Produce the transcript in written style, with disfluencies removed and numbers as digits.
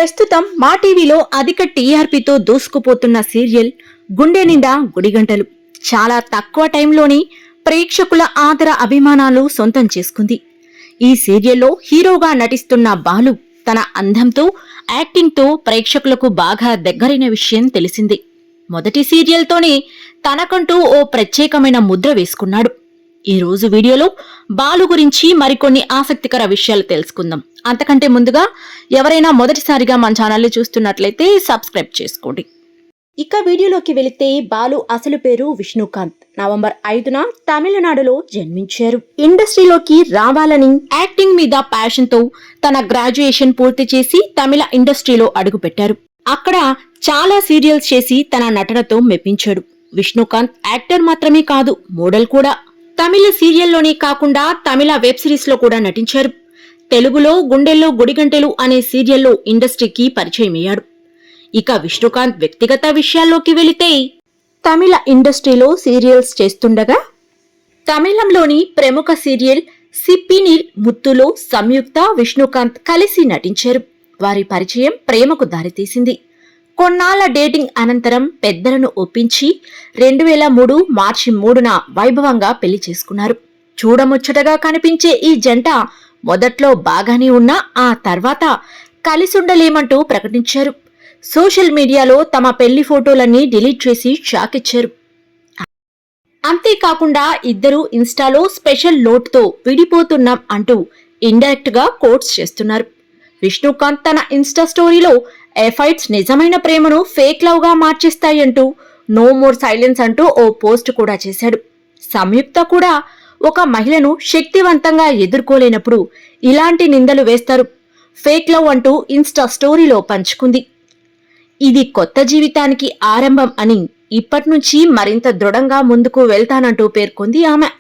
ప్రస్తుతం మా టీవీలో అధిక టీఆర్పీతో దూసుకుపోతున్న సీరియల్ గుండె నిండా గుడిగంటలు చాలా తక్కువ టైంలోని ప్రేక్షకుల ఆదర అభిమానాలు సొంతం చేసుకుంది. ఈ సీరియల్లో హీరోగా నటిస్తున్న బాలు తన అందంతో యాక్టింగ్తో ప్రేక్షకులకు బాగా దగ్గరైన విషయం తెలిసిందే. మొదటి సీరియల్తోనే తనకంటూ ఓ ప్రత్యేకమైన ముద్ర వేసుకున్నాడు. ఈ రోజు వీడియోలో బాలు గురించి మరికొన్ని ఆసక్తికర విషయాలు తెలుసుకుందాం. అంతకంటే ముందుగా ఎవరైనా మొదటిసారిగా మన ఛానల్ని చూస్తున్నట్లయితే సబ్స్క్రైబ్ చేసుకోండి. ఇక వీడియోలోకి వెళితే బాలు అసలు పేరు విష్ణుకాంత్. నవంబర్ 5న తమిళనాడులో జన్మించారు. ఇండస్ట్రీలోకి రావాలని యాక్టింగ్ మీద ప్యాషన్తో తన గ్రాడ్యుయేషన్ పూర్తి చేసి తమిళ ఇండస్ట్రీలో అడుగుపెట్టారు. అక్కడ చాలా సీరియల్స్ చేసి తన నటనతో మెప్పించాడు. విష్ణుకాంత్ యాక్టర్ మాత్రమే కాదు, మోడల్ కూడా. తమిళ సీరియల్లోనే కాకుండా తమిళ వెబ్ సిరీస్ లో కూడా నటించారు. తెలుగులో గుండెల్లో గుడిగంటెలు అనే సీరియల్లో ఇండస్ట్రీకి పరిచయమయ్యాడు. ఇక విష్ణుకాంత్ వ్యక్తిగత విషయాల్లోకి వెళితే తమిళ ఇండస్ట్రీలో సీరియల్స్ చేస్తుండగా తమిళంలోని ప్రముఖ సీరియల్ సిప్పినిల్ ముత్తులో సంయుక్త విష్ణుకాంత్ కలిసి నటించారు. వారి పరిచయం ప్రేమకు దారితీసింది. కొన్నాళ్ల డేటింగ్ అనంతరం పెద్దలను ఒప్పించి 2003 మార్చి 3న వైభవంగా పెళ్లి చేసుకున్నారు. చూడముచ్చటగా కనిపించే ఈ జంట మొదట్లో బాగానే ఉన్నా ఆ తర్వాత కలిసుండలేమంటూ ప్రకటించారు. సోషల్ మీడియాలో తమ పెళ్లి ఫోటోలన్నీ డిలీట్ చేసి షాక్ ఇచ్చారు. అంతేకాకుండా ఇద్దరు ఇన్స్టాలో స్పెషల్ నోట్తో విడిపోతున్నాం అంటూ ఇండైరెక్ట్ గా కోట్స్ చేస్తున్నారు. విష్ణుకాంత్ తన ఇన్స్టా స్టోరీలో ఎఫైట్స్ నిజమైన ప్రేమను ఫేక్ లవ్ గా మార్చేస్తాయంటూ నో మోర్ సైలెన్స్ అంటూ ఓ పోస్ట్ కూడా చేశాడు. సంయుక్త కూడా ఒక మహిళను శక్తివంతంగా ఎదుర్కోలేనప్పుడు ఇలాంటి నిందలు వేస్తారు, ఫేక్ లవ్ అంటూ ఇన్స్టా స్టోరీలో పంచుకుంది. ఇది కొత్త జీవితానికి ఆరంభం అని, ఇప్పటి నుంచి మరింత దృఢంగా ముందుకు వెళ్తానంటూ పేర్కొంది ఆమె.